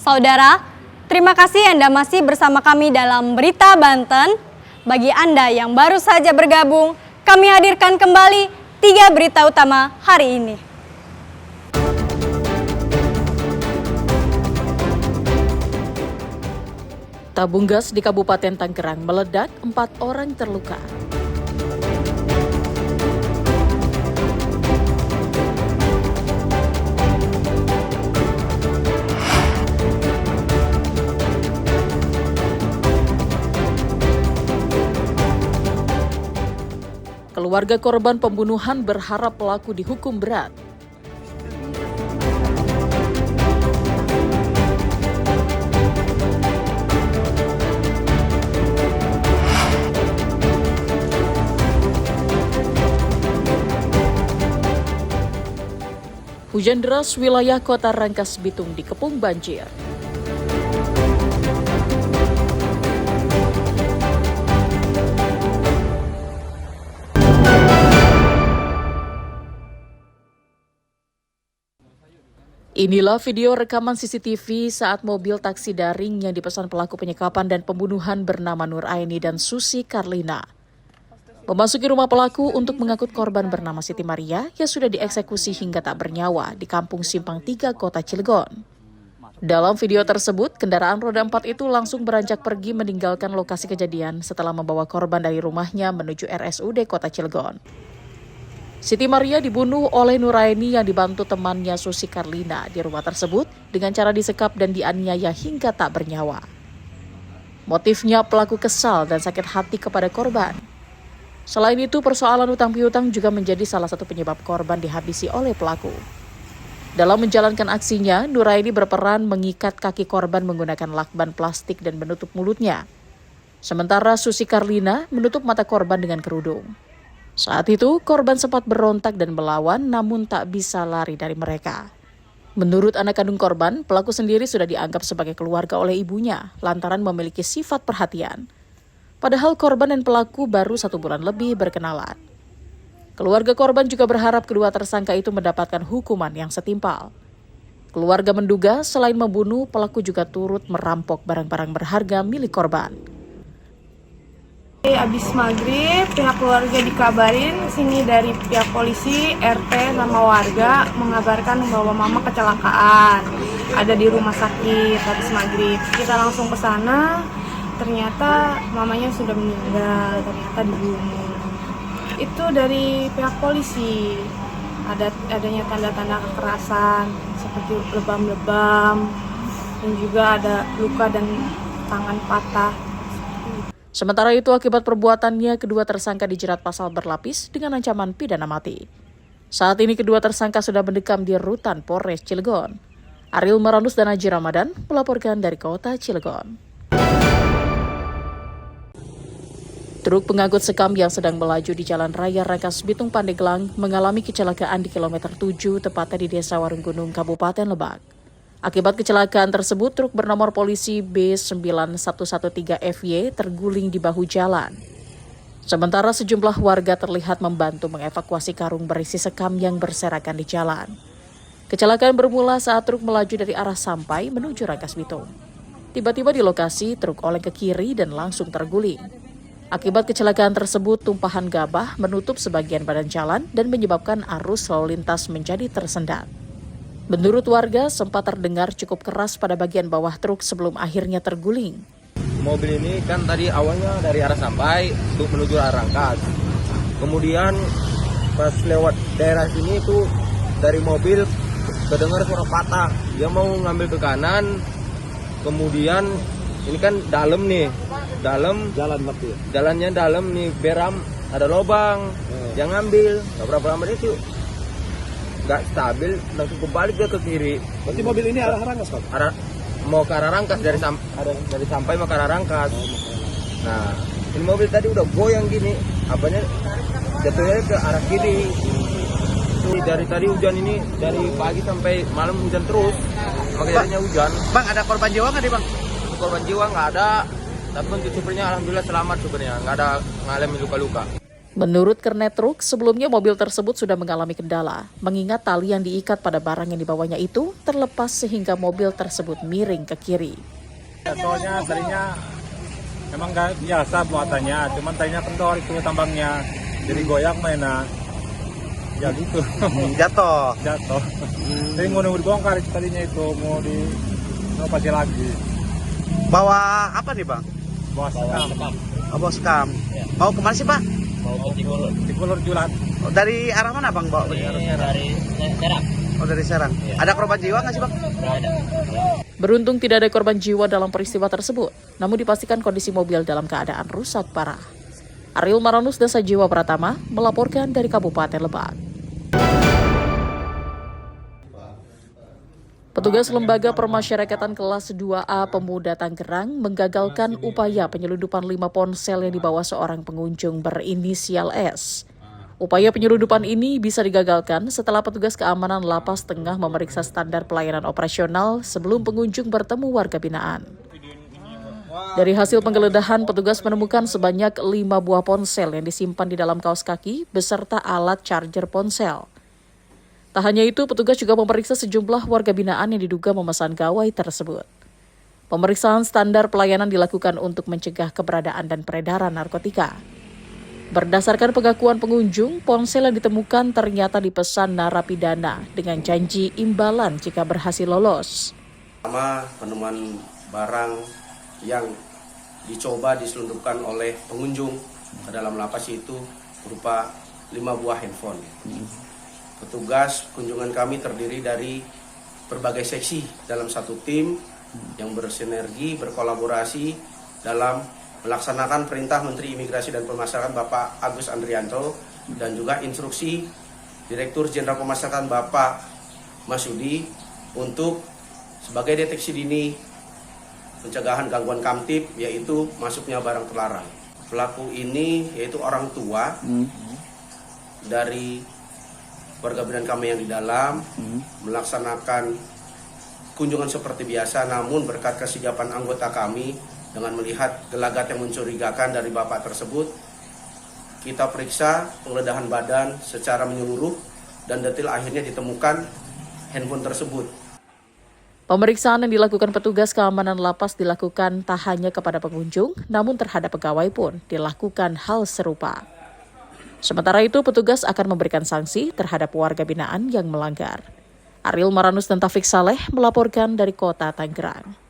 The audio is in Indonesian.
Saudara, terima kasih Anda masih bersama kami dalam Berita Banten. Bagi Anda yang baru saja bergabung, kami hadirkan kembali 3 berita utama hari ini. Tabung gas di Kabupaten Tangerang meledak, 4 orang terluka. Keluarga korban pembunuhan berharap pelaku dihukum berat. Hujan deras wilayah Kota Rangkas Bitung dikepung banjir. Inilah video rekaman CCTV saat mobil taksi daring yang dipesan pelaku penyekapan dan pembunuhan bernama Nur Aini dan Susi Karlina memasuki rumah pelaku untuk mengangkut korban bernama Siti Maria yang sudah dieksekusi hingga tak bernyawa di Kampung Simpang 3, Kota Cilegon. Dalam video tersebut, kendaraan roda 4 itu langsung beranjak pergi meninggalkan lokasi kejadian setelah membawa korban dari rumahnya menuju RSUD Kota Cilegon. Siti Maria dibunuh oleh Nur Aini yang dibantu temannya Susi Karlina di rumah tersebut dengan cara disekap dan dianiaya hingga tak bernyawa. Motifnya pelaku kesal dan sakit hati kepada korban. Selain itu, persoalan utang piutang juga menjadi salah satu penyebab korban dihabisi oleh pelaku. Dalam menjalankan aksinya, Nur Aini berperan mengikat kaki korban menggunakan lakban plastik dan menutup mulutnya. Sementara Susi Karlina menutup mata korban dengan kerudung. Saat itu, korban sempat berontak dan melawan namun tak bisa lari dari mereka. Menurut anak kandung korban, pelaku sendiri sudah dianggap sebagai keluarga oleh ibunya lantaran memiliki sifat perhatian. Padahal korban dan pelaku baru 1 bulan lebih berkenalan. Keluarga korban juga berharap kedua tersangka itu mendapatkan hukuman yang setimpal. Keluarga menduga selain membunuh, pelaku juga turut merampok barang-barang berharga milik korban. Abis maghrib, pihak keluarga dikabarin sini dari pihak polisi, RT sama warga mengabarkan bahwa mama kecelakaan. Ada di rumah sakit habis maghrib. Kita langsung ke sana. Ternyata mamanya sudah meninggal, ternyata dibunuh. Itu dari pihak polisi, adanya tanda-tanda kekerasan seperti lebam-lebam dan juga ada luka dan tangan patah. Sementara itu, akibat perbuatannya, kedua tersangka dijerat pasal berlapis dengan ancaman pidana mati. Saat ini kedua tersangka sudah mendekam di rutan Polres Cilegon. Ariel Maranus dan Haji Ramadan melaporkan dari Kota Cilegon. Truk pengangkut sekam yang sedang melaju di Jalan Raya Rangkas Bitung Pandeglang mengalami kecelakaan di kilometer 7 tepatnya di Desa Warunggunung, Kabupaten Lebak. Akibat kecelakaan tersebut, truk bernomor polisi B9113FY terguling di bahu jalan. Sementara sejumlah warga terlihat membantu mengevakuasi karung berisi sekam yang berserakan di jalan. Kecelakaan bermula saat truk melaju dari arah Sampai menuju Rangkas Bitung. Tiba-tiba di lokasi, truk oleng ke kiri dan langsung terguling. Akibat kecelakaan tersebut, tumpahan gabah menutup sebagian badan jalan dan menyebabkan arus lalu lintas menjadi tersendat. Menurut warga, sempat terdengar cukup keras pada bagian bawah truk sebelum akhirnya terguling. Mobil ini kan tadi awalnya dari arah Sampai untuk menuju arah Rangkas. Kemudian pas lewat daerah sini itu dari mobil kedengar suara patah. Dia mau ngambil ke kanan, kemudian ini kan dalam nih, jalannya dalam nih, beram ada lubang, yang ngambil, gak berapa lama itu gak stabil, langsung kebalik dia ke kiri. Berarti mobil ini arah Rangkas, Pak? Mau ke arah Rangkas, dari Sampai mau ke arah Rangkas. Nah, ini mobil tadi udah goyang gini, apanya jatuhnya ke arah kiri. Dari tadi hujan ini, dari pagi sampai malam hujan terus, makanya hujan. Bang, ada korban jiwa nggak nih, Bang? Korban jiwa nggak ada, tapi untuk supirnya alhamdulillah selamat supirnya, nggak ada mengalami luka-luka. Menurut kernet truk, sebelumnya mobil tersebut sudah mengalami kendala, mengingat tali yang diikat pada barang yang dibawanya itu terlepas sehingga mobil tersebut miring ke kiri. Soalnya tadinya memang nggak biasa buatannya, cuman tadinya kendor itu tambangnya, jadi goyang mainan. Ya gitu. Jatuh. Jatuh. Jadi mau dibongkar tadinya itu, mau direnovasi lagi. Bawa apa nih bang? Bawa sekam. Bawa skam. Mau kemana sih pak? Cikulur Julat. Oh, dari arah mana bang bawa? Dari Serang. Oh dari Serang. Ada korban jiwa nggak sih bang? Beruntung tidak ada korban jiwa dalam peristiwa tersebut, namun dipastikan kondisi mobil dalam keadaan rusak parah. Ariel Maranus Desa Jiwa Pratama melaporkan dari Kabupaten Lebak. Petugas Lembaga Permasyarakatan kelas 2A Pemuda Tangerang menggagalkan upaya penyelundupan 5 ponsel yang dibawa seorang pengunjung berinisial S. Upaya penyelundupan ini bisa digagalkan setelah petugas keamanan lapas tengah memeriksa standar pelayanan operasional sebelum pengunjung bertemu warga binaan. Dari hasil penggeledahan, petugas menemukan sebanyak 5 buah ponsel yang disimpan di dalam kaos kaki beserta alat charger ponsel. Tak hanya itu, petugas juga memeriksa sejumlah warga binaan yang diduga memesan gawai tersebut. Pemeriksaan standar pelayanan dilakukan untuk mencegah keberadaan dan peredaran narkotika. Berdasarkan pengakuan pengunjung, ponsel yang ditemukan ternyata dipesan narapidana dengan janji imbalan jika berhasil lolos. Pertama, penemuan barang yang dicoba diselundupkan oleh pengunjung ke dalam lapas itu berupa 5 buah handphone. Petugas kunjungan kami terdiri dari berbagai seksi dalam satu tim yang bersinergi, berkolaborasi dalam melaksanakan perintah Menteri Imigrasi dan Pemasyarakatan Bapak Agus Andrianto dan juga instruksi Direktur Jenderal Pemasyarakatan Bapak Masudi untuk sebagai deteksi dini pencegahan gangguan kamtip, yaitu masuknya barang terlarang. Pelaku ini yaitu orang tua dari warga binaan kami yang di dalam melaksanakan kunjungan seperti biasa, namun berkat kesigapan anggota kami dengan melihat gelagat yang mencurigakan dari bapak tersebut, kita periksa penggeledahan badan secara menyeluruh dan detail, akhirnya ditemukan handphone tersebut. Pemeriksaan yang dilakukan petugas keamanan lapas dilakukan tak hanya kepada pengunjung, namun terhadap pegawai pun dilakukan hal serupa. Sementara itu, petugas akan memberikan sanksi terhadap warga binaan yang melanggar. Ariel Maranus dan Taufik Saleh melaporkan dari Kota Tangerang.